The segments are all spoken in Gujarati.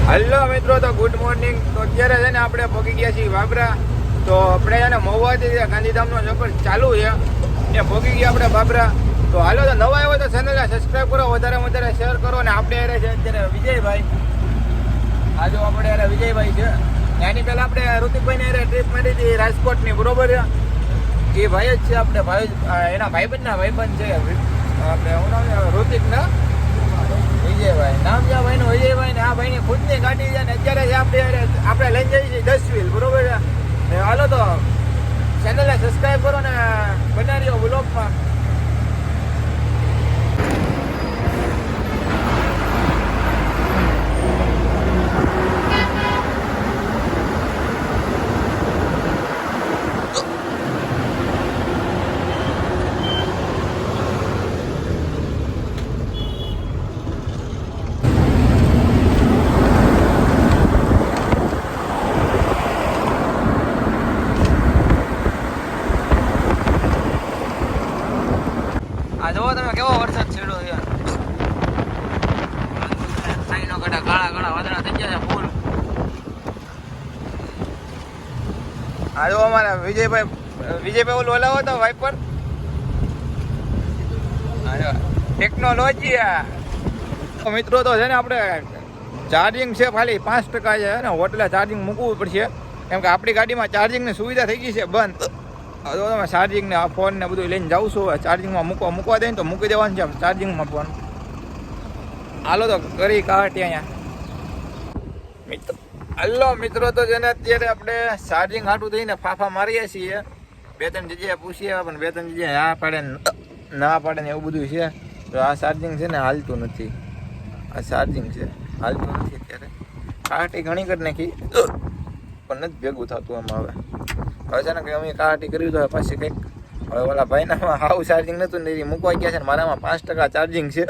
હેલો મિત્રો, તો ગુડ મોર્નિંગ. તો અત્યારે છે ને આપણે પહોંચી ગયા છીએ બાબરા. તો આપણે છે ને મહુવાથી ગાંધીધામનો સફર ચાલુ છે, એ પહોંચી ગયા આપણે બાબરા. તો હાલો, તો નવા આવ્યો તો ચેનલને સબસ્ક્રાઈબ કરો, વધારે શેર કરો. ને આપણે યારે છે અત્યારે વિજયભાઈ. આ જો આપણે યારે વિજયભાઈ છે. એની પહેલાં આપણે ઋતિકભાઈને યારે ટ્રીપ મારી હતી રાજકોટની, બરોબર છે. એ ભાઈ જ છે આપણે, ભાઈ એના ભાઈબંધ છે આપણે. હું નામ ઋતિકના વિજયભાઈ નામ છે ભાઈનું, વિજયભાઈ ને આ ભાઈની ખુદની ગાડી છે ને અત્યારે આપણે લઈને જઈએ છીએ 10 વ્હીલ, બરોબર છે. ને હાલો તો ચેનલને સબસ્ક્રાઈબ કરો ને બના રહ્યો વ્લોગમાં. આ જોવો તમે કેવો વરસાદ છેડો છે. સાઈનો ગડા કાળા વાદળા થઈ ગયા છે ફૂલ. આ જો અમારા વિજયભાઈ ઓલું હલાવો તો વાઇપર. ટેકનોલોજી મિત્રો તો છે ને આપણે ચાર્જિંગ છે ખાલી 5% છે ને, હોટલે ચાર્જિંગ મૂકવું પડશે કેમ કે આપણી ગાડીમાં ચાર્જિંગની સુવિધા થઈ ગઈ છે બંધ. તો તમે ચાર્જિંગ ને ફોન ને બધું લઈને જાઉં છું, ચાર્જિંગમાં મૂકવા દે ને તો મૂકી દેવાનું છે ચાર્જિંગમાં ફોન. હાલો તો કરી કાઢી અહીંયા મિત્રો તો છે ને અત્યારે આપણે ચાર્જિંગ હાટું થઈને ફાફા મારીએ છીએ. 2-3 જગ્યાએ પૂછીએ પણ 2-3 જગ્યાએ હા પાડે ના પાડે ને એવું બધું છે. તો આ ચાર્જિંગ છે ને હાલતું નથી, આ ચાર્જિંગ છે હાલતું નથી અત્યારે. કાઢી ઘણી કરી નાખી પણ નથી ભેગું થતું એમાં. હવે છે ને કે અમે કાઢી કર્યું તો પછી કંઈક હવે ઓલા ભાઈનામાં હાવ ચાર્જિંગ નહોતું ને એ મૂકવા ગયા છે ને મારામાં 5% ચાર્જિંગ છે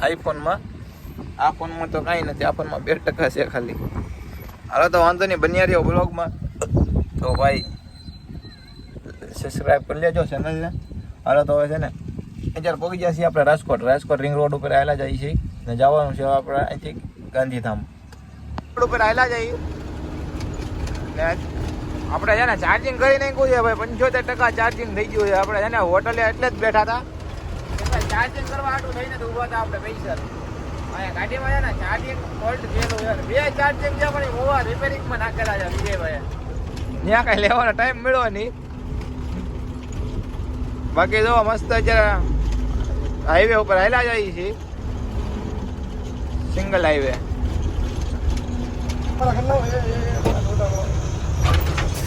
આઈફોનમાં. આ ફોનમાં તો કાંઈ નથી, આ ફોનમાં 2% છે ખાલી. હાલો તો વાંધો નહીં, બન્યા રહ્યો બ્લોગમાં. તો ભાઈ સબસ્ક્રાઈબ કરી લેજો ચેનલને. હાલો તો હવે છે ને અત્યારે પહોંચી ગયા છીએ આપણે રાજકોટ રિંગ રોડ ઉપર આવેલા જઈએ છીએ ને જવાનું છે આપણે અહીંથી ગાંધીધામ રોડ ઉપર આવેલા જઈએ ને આપણે છે ને ચાર્જિંગ કરી નાખ્યું છે ભાઈ. 75% ચાર્જિંગ થઈ ગયું છે. આપણે છે ને હોટલે એટલે જ બેઠા હતા, એટલે ચાર્જિંગ કરવા હાટું થઈને તો ઊભા હતા આપણે પૈસા. અહીંયા ગાડીમાં છે ને ચાર્જિંગ ફોલ્ટ થયેલું છે, 2 ચાર્જિંગ છે પણ મોવા રિપેરિંગમાં નાખેલા છે વિજયભાઈ. ત્યાં કાંઈ લેવાનો ટાઈમ મળ્યો નહીં. બાકી જો મસ્ત અત્યારે હાઈવે ઉપર હાલ્યા જઈએ છીએ, સિંગલ હાઈવે.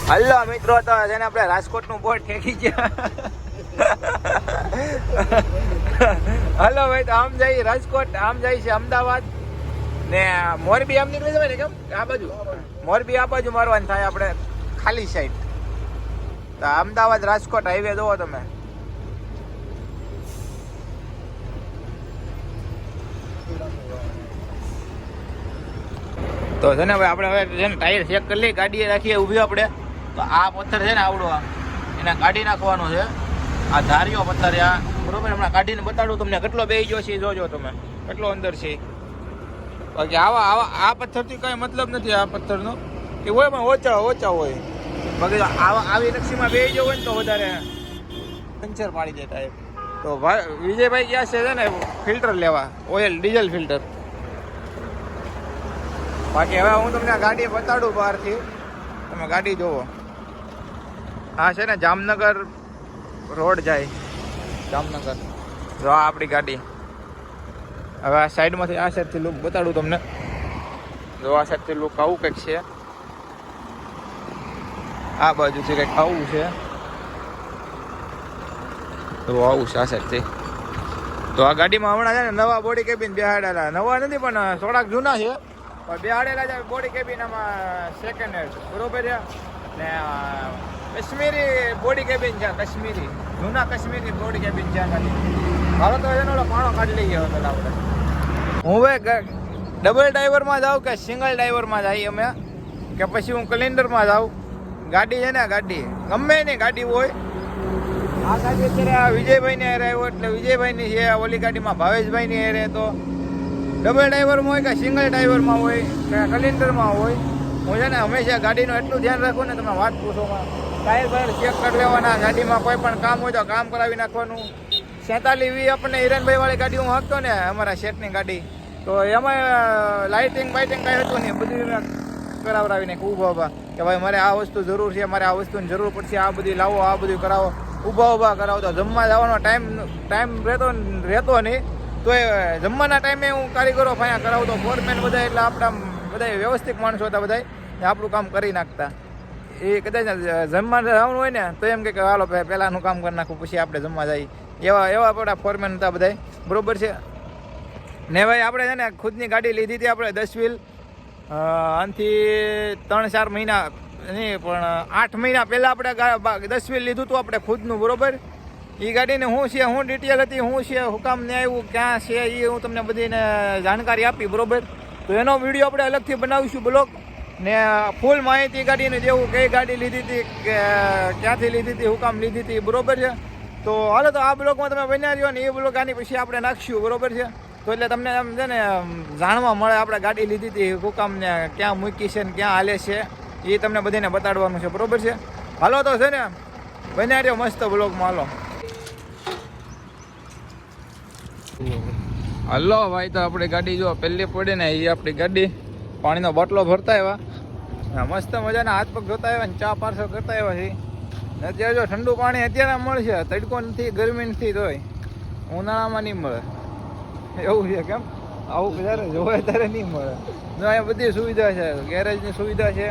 હલો મિત્રો, તો છે ને આપણે રાજકોટનું બોર્ડ ઠેકી ગયા. હલો ભાઈ, તો આમ જઈએ રાજકોટ, આમ જાય છે અમદાવાદ ને મોરબી. આમ નીકળી જવાય ને કેમ આ બાજુ મોરબી આ બાજુ મારવાનું થાય આપણે ખાલી સાઈડ. તો અમદાવાદ રાજકોટ હાઈવે જોવો તમે. તો છે ને ભાઈ આપણે હવે છે ને ટાયર ચેક કરી લઈએ, ગાડીએ રાખીએ ઊભી આપણે. તો આ પથ્થર છે ને આવડો એને કાઢી નાખવાનો છે. આ ધાર્યો પથ્થર આ બરોબર, હમણાં કાઢીને બતાડું તમને કેટલો બેસી ગયો છે, જોજો તમે કેટલો અંદર છે. બાકી આ પથ્થરથી કાંઈ મતલબ નથી આ પથ્થરનો, કે હોય પણ ઓછા હોય. બાકી આવી નકશીમાં બેસી ગયો હોય ને તો વધારે પંચર પાડી દે ટાયર. તો વિજયભાઈ ગયા છે ને ફિલ્ટર લેવા, ઓઇલ ડીઝલ ફિલ્ટર. બાકી હવે હું તમને ગાડી બતાડું બહારથી, તમે ગાડી જોવો. હા છે ને જામનગર રોડ જાય, જામનગર. જો આ આપણી ગાડી. હવે આ સાઈડમાંથી આ સાઈડથી લુક બતાડું તમને. જો આ સાઈડથી લુક આવું કંઈક છે, આ બાજુથી કંઈક આવું છે. તો આવું છે આ સાઈડથી. તો આ ગાડીમાં હમણાં છે ને નવા બોડી કેબિન બેહાડેલા, નવા નથી પણ થોડાક જૂના છે પણ બેહાડેલા છે બોડી કેબિન. આમાં સેકન્ડ હેન્ડ બરોબર છે ને કાશ્મીરી બોડી કેબિન છે, કાશ્મીરી જૂના કાશ્મીરી બોડી કેબિન છે. હાલો તો એનો પાણો કાઢી લઈએ હવે પેલા આપણે. હું હવે ડબલ ડ્રાઈવરમાં જાઉં કે સિંગલ ડ્રાઈવરમાં જઈએ અમે, કે પછી હું ક્લિન્ડરમાં જાઉં. ગાડી છે ને ગાડી ગમે એની ગાડી હોય, આ ગાડી અત્યારે આ વિજયભાઈ ને હેરે આવ્યો એટલે વિજયભાઈ ની છે, ઓલી ગાડીમાં ભાવેશભાઈ ની હેરે. તો ડબલ ડ્રાઈવરમાં હોય કે સિંગલ ડ્રાઈવરમાં હોય કે કલિન્ડરમાં હોય, હું છે ને હંમેશા ગાડીનું એટલું ધ્યાન રાખું ને, તમે વાત પૂછોમાં ટાયર બાયર ચેક કરી લેવાના, ગાડીમાં કોઈ પણ કામ હોય તો કામ કરાવી નાખવાનું. 47 આપણને હિરણભાઈ વાળી ગાડી હું હાંકતો ને, અમારા શેઠની ગાડી, તો એમાં લાઇટિંગ બાઇટિંગ કાંઈ હતું નહીં, બધું મેં કરાવડાવીને ઊભા કે ભાઈ મારે આ વસ્તુ જરૂર છે, મારે આ વસ્તુની જરૂર પડશે, આ બધી લાવો, આ બધું કરાવો, ઊભા કરાવતો. જમવા જવાનો ટાઈમ રહેતો નહીં, તો એ જમવાના ટાઈમે હું કારીગરો ફાયા કરાવતો. ફોરમેન બધા એટલે આપણા બધા વ્યવસ્થિત માણસો હતા, બધા આપણું કામ કરી નાખતા. એ કદાચ જમવા જવાનું હોય ને તો એમ કે હાલો પહેલાંનું કામ કરી નાખું પછી આપણે જમવા જઈએ, એવા આપણા ફોરમેન હતા બધા, બરાબર છે ને. ભાઈ આપણે છે ને ખુદની ગાડી લીધી હતી આપણે 10 વ્હીલ, આનાથી 3-4 મહિના નહીં પણ 8 મહિના પહેલાં આપણે 10 વ્હીલ લીધું હતું આપણે ખુદનું, બરાબર. એ ગાડીને શું છે, શું ડિટેલ હતી, શું છે, હુકામ ને આવ્યું, ક્યાં છે, એ હું તમને બધીને જાણકારી આપી, બરાબર. તો એનો વિડીયો આપણે અલગથી બનાવીશું બ્લોગ, ને ફૂલ માહિતી ગાડીને દેવું, કઈ ગાડી લીધી હતી, કે ક્યાંથી લીધી હતી, હુકામ લીધી હતી, બરાબર છે. તો હાલો તો આ બ્લોગમાં તમે બન્યા રહ્યો ને, એ બ્લોગ આની પછી આપણે નાખશું, બરાબર છે. તો એટલે તમને એમ છે ને જાણવા મળે આપણે ગાડી લીધી હતી, હુકામને ક્યાં મૂકી છે ને ક્યાં હાલે છે, એ તમને બધાને બતાડવાનું છે, બરાબર છે. હાલો તો છે ને બન્યા રહ્યો મસ્ત બ્લોગમાં. હાલો ભાઈ, તો આપણી ગાડી જો પહેલી પડી ને, એ આપણી ગાડી પાણીનો બાટલો ભરતા આવ્યા, મસ્ત મજાના હાથ પગ ધોતા આવ્યા ને ચા પાર્સલ કરતા આવ્યા છે. અત્યારે જો ઠંડુ પાણી અત્યારે મળશે, તડકો નથી, ગરમી નથી, તોય ઉનાળામાં નહીં મળે એવું છે. કેમ આવું જ્યારે જોવે ત્યારે નહીં મળે. જો અહીંયા બધી સુવિધા છે, ગેરેજની સુવિધા છે,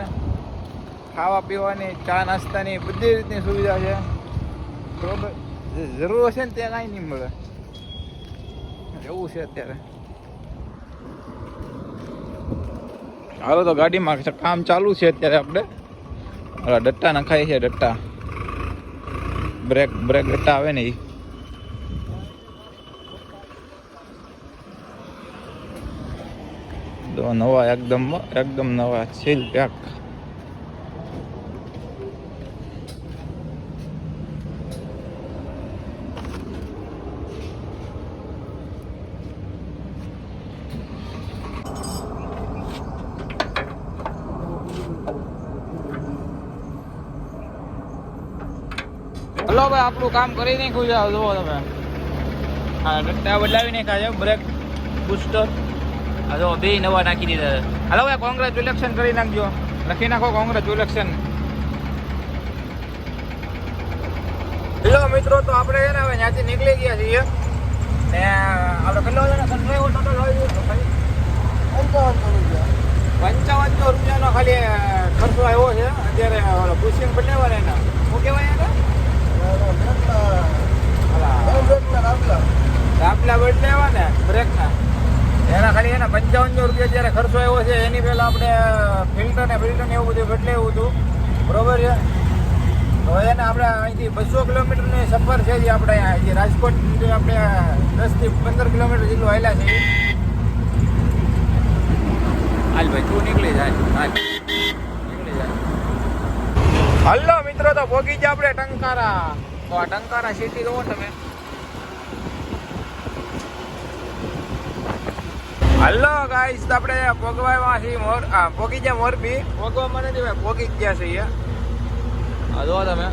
ખાવા પીવાની, ચા નાસ્તાની બધી રીતની સુવિધા છે, બરોબર. જરૂર હશે ને ત્યાં કાંઈ નહીં મળે એવું છે અત્યારે. હાલો તો ગાડીમાં કામ ચાલુ છે અત્યારે. આપણે ડટ્ટા નખાય છે, ડટ્ટા બ્રેક ડટ્ટા આવે ને એ. નવા એકદમ નવા સીલ પેક. હલો ભાઈ, આપણું કામ કરી નાખ્યું છે, જુઓ તમે. હા, ડટ્ટા બદલાવી નાખ્યા છે, બ્રેક બુસ્ટર જો 2 નવા નાખી દીધા. હાલો ભાઈ, કોંગ્રેચ્યુલેશન કરી નાખજો, લખી નાખો કોંગ્રેચ્યુલેશન. હેલો મિત્રો, તો આપણે છે ને હવે ત્યાંથી નીકળી ગયા છીએ ને આપણે કેટલો છે ને સનડ્રાઈવર ટોટલ હોય 5500 રૂપિયાનો ખાલી ખર્ચો આવ્યો છે અત્યારે. પુશિંગ બદલાવવાના એના શું કહેવાય એને, દાપલા બદલાવા ને બ્રેકના, એના ખાલી એના 5500 રૂપિયા જ્યારે ખર્ચો આવ્યો છે. એની પહેલાં આપણે ફિલ્ટર ને એવું બધું બદલાવ્યું હતું, બરોબર છે. હવે એને આપણે અહીંથી 200 કિલોમીટરની સફર છે, જે આપણે અહીંથી રાજકોટ આપણે 10 થી 15 કિલોમીટર જેટલું હાલ્યા છે. હાલ ભાઈ તું નીકળી જાય, નીકળી જાય. હલો મિત્રો, તો પહોંચી ગયા આપણે ટંકારા. તો આ ટંકારા સિટી જોવો તમે. હલો ગાઈસ, આપણે પહોંચવામાંથી પહોંચી ગયા મોરબી. પહોંચવામાં નથી ભાઈ, પહોંચી ગયા છે અહીંયા. આ જોવો તમે.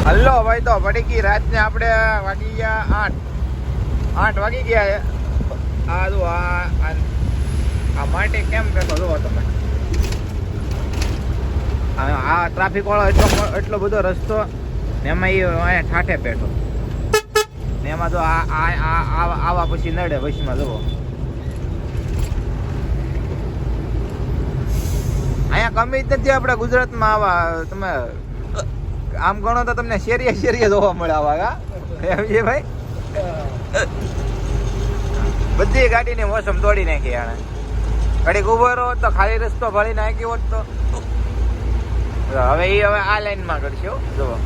હલો ભાઈ, તો પડી ગઈ રાતને આપણે વાગી ગયા 8 વાગી ગયા છે. આ જો આ માટે કેમ બેઠો જોવો તમે. આ ટ્રાફિક વાળો એટલો બધો રસ્તો ને એમાં એ અહીંયા ઠાઠે બેઠો ને એમાં તો આવા પછી નડે વચમાં જુઓ. અહીંયા કમી જ નથી આપણે ગુજરાતમાં. આવા તમે આમ ગણો તો તમને શેરીએ જોવા મળે આવા. એમ છે ભાઈ, બધી ગાડીની મોસમ તોડી નાખી આને. ઘડીક ઉભો રહો તો ખાલી રસ્તો ભળી નાખ્યો હોત તો. હવે આ લાઈનમાં કરશો જુઓ.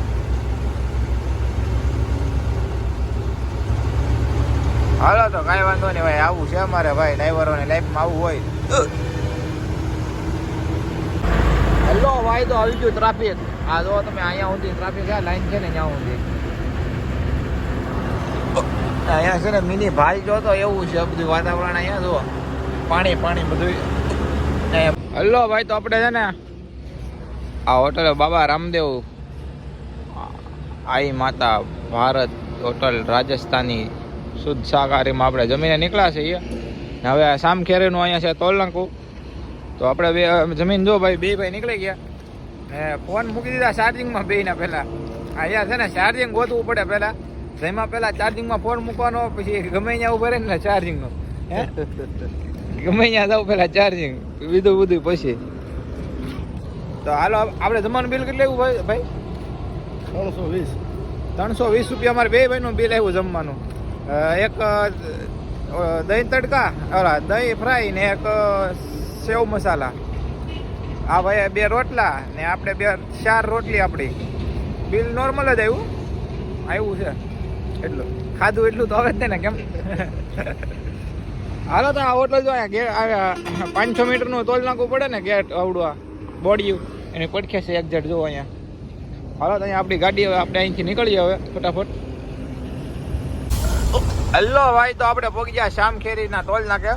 હાલો તો કાંઈ વાંધો નહીં ભાઈ, આવું છે અમારે ભાઈ, ડ્રાઈવરોની લાઈફમાં આવું હોય. હલો ભાઈ તો આવી ગયું ટ્રાફિક. આ જો તમે અહીંયા સુધી ટ્રાફિક આ લાઈન છે ને ત્યાં સુધી. અહીંયા છે ને મિની ભાઈ જો તો એવું છે બધું વાતાવરણ. અહીંયા જો પાણી પાણી બધું. હલો ભાઈ તો આપણે છે ને આ હોટલ બાબા રામદેવ આઈ માતા ભારત હોટલ રાજસ્થાની શુદ્ધ શાકાહારીમાં આપણે જમીને નીકળ્યા છીએ. હવે સામખેરીનું અહીંયા છે તોલનાકું. તો આપણે બે જમીન જો ભાઈ બે ભાઈ નીકળી ગયા ને ફોન મૂકી દીધા ચાર્જિંગમાં બેયના પહેલાં. અહીંયા છે ને ચાર્જિંગ ગોતવું પડે પહેલાં. જેમાં પહેલાં ચાર્જિંગમાં ફોન મૂકવાનો, પછી ગમે ત્યાં ઉભા રહે ને ચાર્જિંગનો હે ગમે ત્યાં જાવ પહેલાં ચાર્જિંગ બીધું બધું પછી. તો હાલો આપણે જમવાનું બિલ કેટલું આવ્યું ભાઈ? 320 રૂપિયા અમારે બે ભાઈનું બિલ આવ્યું જમવાનું. એક દહીં તડકા, દહીં ફ્રાય ને એક સેવ મસાલા. આ ભાઈ 2 રોટલા ને આપણે 4 રોટલી. આપણી બિલ નોર્મલ જ આવ્યું છે. એટલું ખાધું એટલું તો હવે જ ને કેમ. હાલો તો આ હોટલ જો અહીંયા 500 મીટરનું તોલ નાખવું પડે ને ગેટ આવડું બોડી એની પડખે છે એક્ઝેક્ટ જો અહીંયા. હાલો તો અહીંયા આપણી ગાડી હવે આપણે અહીંથી નીકળીએ હવે ફટાફટ. હલો ભાઈ તો આપણે પહોંચી ગયા સામખેરીના ટોલ નાકે.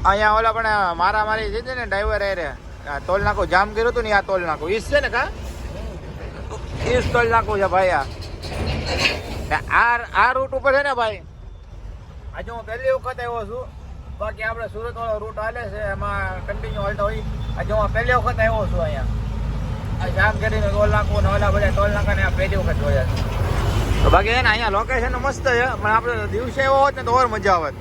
અહીંયા ઓલા પણ મારી છે ને ડ્રાઈવર રે ટોલ નાકું જામ કર્યું હતું ને આ ટોલ નાકું ઈસ છે ને કા ઈસ ટોલ નાકું છે ભાઈ. આ રૂટ ઉપર છે ને ભાઈ આજે હું પહેલી વખત આવ્યો છું. બાકી આપણે સુરત વાળો રૂટ હાલે છે એમાં કન્ટિન્યુ હાલતા હોય. આજે હું પહેલી વખત આવ્યો છું અહીંયા જામખેરીનું ટોલ નાકું ને ઓલા બધા ટોલ નાકા ને આ પહેલી વખત જોયા છે. તો બાકી છે ને અહીંયા લોકેશન મસ્ત છે પણ આપણે દિવસે એવો હોત ને તો ઓર મજા આવત.